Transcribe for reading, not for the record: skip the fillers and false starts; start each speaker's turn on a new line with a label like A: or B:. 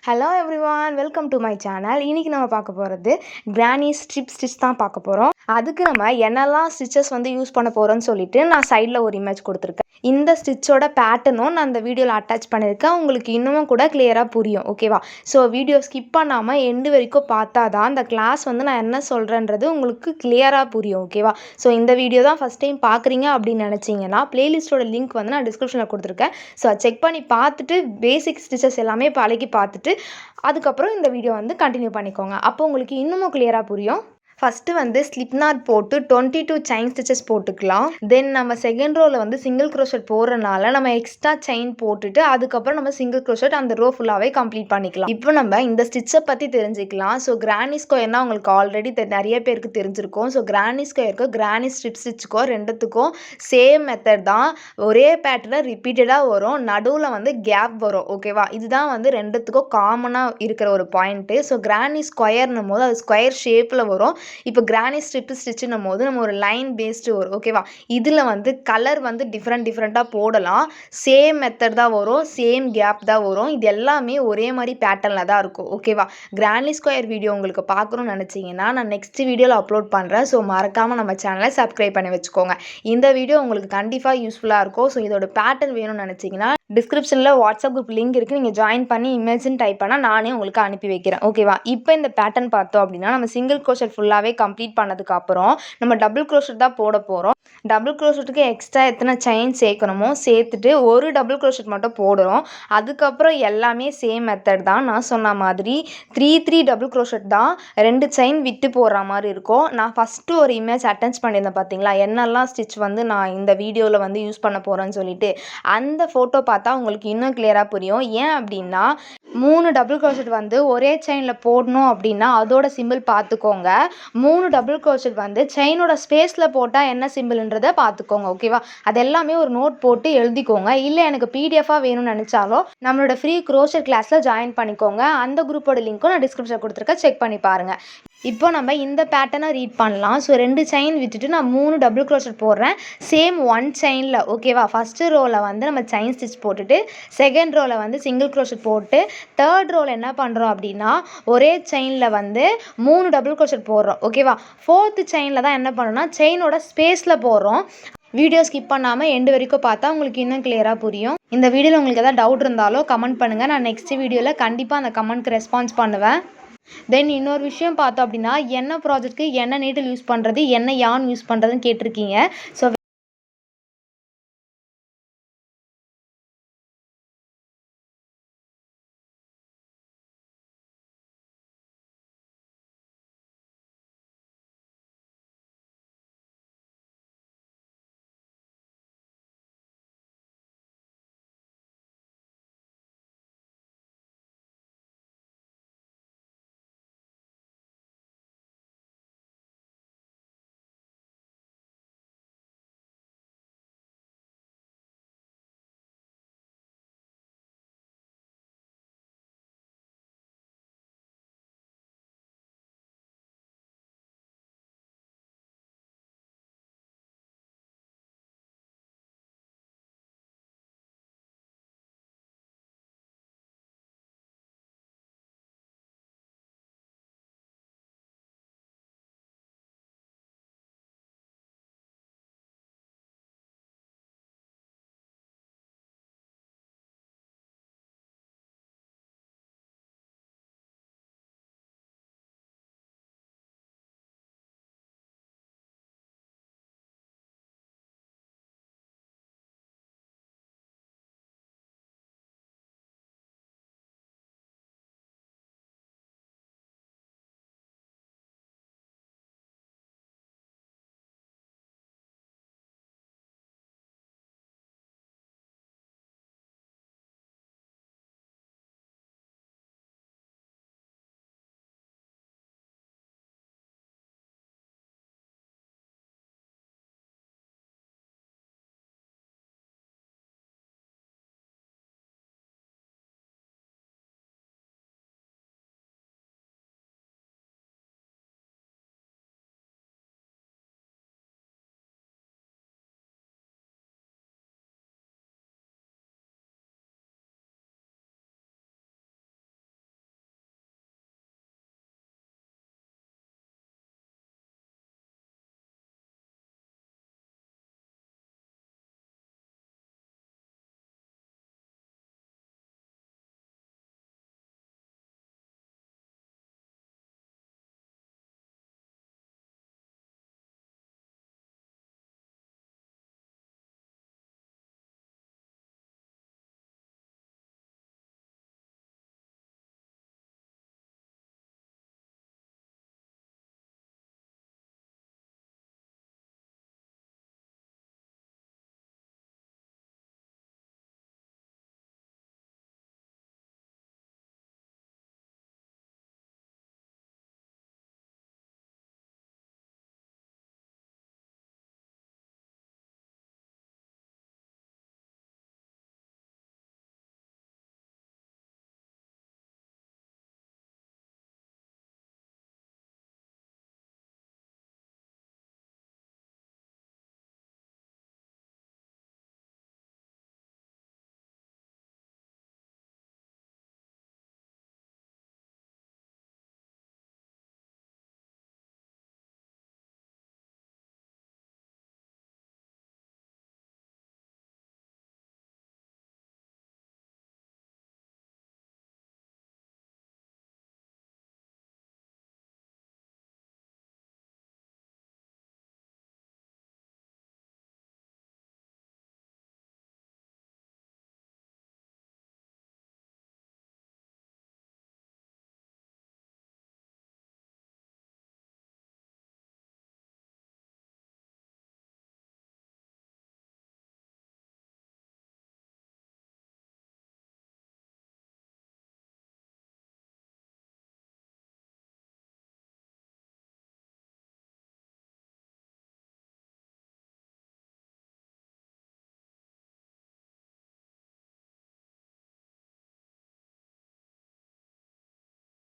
A: Hello everyone, welcome to my channel. இன்றைக்கி நம்ம பார்க்க போகிறது கிரானி ஸ்ட்ரிப் ஸ்டிச் தான் பார்க்க போகிறோம். அதுக்கு நம்ம என்னெல்லாம் ஸ்டிச்சஸ் வந்து யூஸ் பண்ண போகிறோன்னு சொல்லிட்டு நான் சைடில் ஒரு இமேஜ் கொடுத்துருக்கேன். இந்த ஸ்டிச்சோட பேட்டர்னும் நான் அந்த வீடியோவில் அட்டாச் பண்ணியிருக்கேன். உங்களுக்கு இன்னமும் கூட கிளியராக புரியும், ஓகேவா? ஸோ வீடியோ ஸ்கிப் பண்ணாமல் எண்டு வரைக்கும் பார்த்தா தான் அந்த கிளாஸ் வந்து நான் என்ன சொல்கிறேன்றது உங்களுக்கு கிளியராக புரியும், ஓகேவா? ஸோ இந்த வீடியோ தான் ஃபஸ்ட் டைம் பார்க்குறீங்க அப்படின்னு நினச்சிங்கன்னா பிளேலிஸ்ட்டோட லிங்க் வந்து நான் டிஸ்கிரிப்ஷனில் கொடுத்துருக்கேன். ஸோ செக் பண்ணி பார்த்துட்டு பேசிக் ஸ்டிச்சஸ் எல்லாமே பழகி பார்த்துட்டு அதுக்கப்புறம் இந்த வீடியோ வந்து கண்டினியூ பண்ணிக்கோங்க. அப்போ உங்களுக்கு இன்னமும் கிளியராக புரியும். ஃபஸ்ட்டு வந்து ஸ்லிப் நாட் போட்டு 22 செயின் ஸ்டிச்சஸ் போட்டுக்கலாம். தென் நம்ம செகண்ட் ரோவில் வந்து சிங்கிள் க்ரோஷட் போடுறனால நம்ம எக்ஸ்ட்ரா செயின் போட்டுட்டு அதுக்கப்புறம் நம்ம சிங்கிள் க்ரோஷட் அந்த ரோ ஃபுல்லாகவே கம்ப்ளீட் பண்ணிக்கலாம். இப்போ நம்ம இந்த ஸ்டிச்சை பற்றி தெரிஞ்சுக்கலாம். ஸோ கிரானி ஸ்கொயர்னா உங்களுக்கு ஆல்ரெடி நிறைய பேருக்கு தெரிஞ்சிருக்கும். ஸோ கிரானி ஸ்கொயருக்கும் கிரானி ஸ்ட்ரிப் ஸ்டிச்சுக்கும் ரெண்டுத்துக்கும் சேம் மெத்தட் தான். ஒரே பேட்டர்னில் ரிப்பீட்டடாக வரும், நடுவில் வந்து கேப் வரும், ஓகேவா? இதுதான் வந்து ரெண்டுத்துக்கும் காமனாக இருக்கிற ஒரு பாயிண்ட்டு. ஸோ கிரானி ஸ்கொயர்னும் போது அது ஸ்கொயர் ஷேப்பில் வரும். இப்போ கிரானி ஸ்ட்ரிப் ஸ்டிச்சுன்னும் போது நம்ம ஒரு லைன் பேஸ்டு வரும், ஓகேவா? இதில் வந்து கலர் வந்து டிஃப்ரெண்ட்டாக போடலாம். சேம் மெத்தட் தான் வரும், சேம் கேப் தான் வரும். இது எல்லாமே ஒரே மாதிரி பேட்டர்னில் தான் இருக்கும், ஓகேவா? கிரானி ஸ்கொயர் வீடியோ உங்களுக்கு பார்க்கணும்னு நினச்சிங்கன்னா நான் நெக்ஸ்ட் வீடியோவில் அப்லோட் பண்ணுறேன். ஸோ மறக்காமல் நம்ம சேனலை சப்ஸ்கிரைப் பண்ணி வச்சுக்கோங்க. இந்த வீடியோ உங்களுக்கு கண்டிப்பாக யூஸ்ஃபுல்லாக இருக்கும். ஸோ இதோட பேட்டர்ன் வேணும்னு நினச்சிங்கன்னா டிஸ்கிரிப்ஷனில் வாட்ஸ்அப் குரூப் லிங்க் இருக்குது. நீங்கள் ஜாயின் பண்ணி இமேஜின் டைப் பண்ணால் நானே உங்களுக்கு அனுப்பி வைக்கிறேன், ஓகேவா? இப்போ இந்த பேட்டர்ன் பார்த்தோம் அப்படின்னா நம்ம சிங்கிள் க்ரோஷட் ஃபுல்லாகவே கம்ப்ளீட் பண்ணதுக்கப்புறம் நம்ம டபுள் க்ரோஷட் தான் போட போகிறோம். டபுள் க்ரோஷட்டுக்கு எக்ஸ்ட்ரா எத்தனை செயின் சேர்க்கணுமோ சேர்த்துட்டு ஒரு டபுள் க்ரோஷட் மட்டும் போடுறோம். அதுக்கப்புறம் எல்லாமே சேம் மெத்தட் தான். நான் சொன்ன மாதிரி 3 டபுள் க்ரோஷட் தான், 2 செயின் விட்டு போடுற மாதிரி இருக்கும். நான் ஃபஸ்ட்டு ஒரு இமேஜ் அட்டாச் பண்ணியிருந்தேன் பார்த்தீங்களா, என்னெல்லாம் ஸ்டிச் வந்து நான் இந்த வீடியோவில் வந்து யூஸ் பண்ண போகிறேன்னு சொல்லிட்டு. அந்த ஃபோட்டோ பார்த்தா உங்களுக்கு இன்னும் கிளியராக புரியும். ஏன் அப்படின்னா 3 டபுள் க்ரோஷட் வந்து ஒரே செயினில் போடணும் அப்படின்னா அதோட சிம்பிள் பார்த்துக்கோங்க. 3 டபுள் க்ரோஷட் வந்து செயினோட ஸ்பேஸில் போட்டால் என்ன சிம்பிள்ன்றதை பார்த்துக்கோங்க, ஓகேவா? அது எல்லாமே ஒரு நோட் போட்டு எழுதிக்கோங்க. இல்லை எனக்கு பிடிஎஃபாக வேணும்னு நினச்சாலும் நம்மளோட ஃப்ரீ க்ரோஷட் கிளாஸில் ஜாயின் பண்ணிக்கோங்க. அந்த குரூப்போட லிங்க்கும் நான் டிஸ்கிரிப்ஷனில் கொடுத்துருக்கேன், செக் பண்ணி பாருங்கள். இப்போ நம்ம இந்த பேட்டர்னை ரீட் பண்ணலாம். ஸோ 2 செயின் விட்டுட்டு நான் 3 டபுள் க்ரோஷட் போடுறேன், சேம் 1 செயினில், ஓகேவா? ஃபஸ்ட்டு ரோவில் வந்து நம்ம செயின் ஸ்டிச் போட்டுட்டு செகண்ட் ரோவில் வந்து சிங்கிள் க்ரோஷட் போட்டு தேர்ட் ரோவில் என்ன பண்ணுறோம் அப்படின்னா ஒரே செயினில் வந்து 3 டபுள் க்ரோஷட் போடுறோம், ஓகேவா? ஃபோர்த்து செயினில் தான் என்ன பண்ணோம்னா செயினோட ஸ்பேஸில் போடுறோம். வீடியோ ஸ்கிப் பண்ணாமல் எண்டு வரைக்கும் பார்த்தா உங்களுக்கு இன்னும் கிளியராக புரியும். இந்த வீடியோவில் உங்களுக்கு எதாவது டவுட் இருந்தாலோ கமெண்ட் பண்ணுங்கள். நான் நெக்ஸ்ட் வீடியோவில் கண்டிப்பாக அந்த கமெண்ட்க்கு ரெஸ்பான்ஸ் பண்ணுவேன். தென் இன்னொரு விஷயம் பார்த்தோம் அப்படின்னா என்ன ப்ராஜெக்ட்க்கு என்ன நீடில் யூஸ் பண்ணுறது, என்ன யான் யூஸ் பண்ணுறதுன்னு கேட்டிருக்கீங்க. ஸோ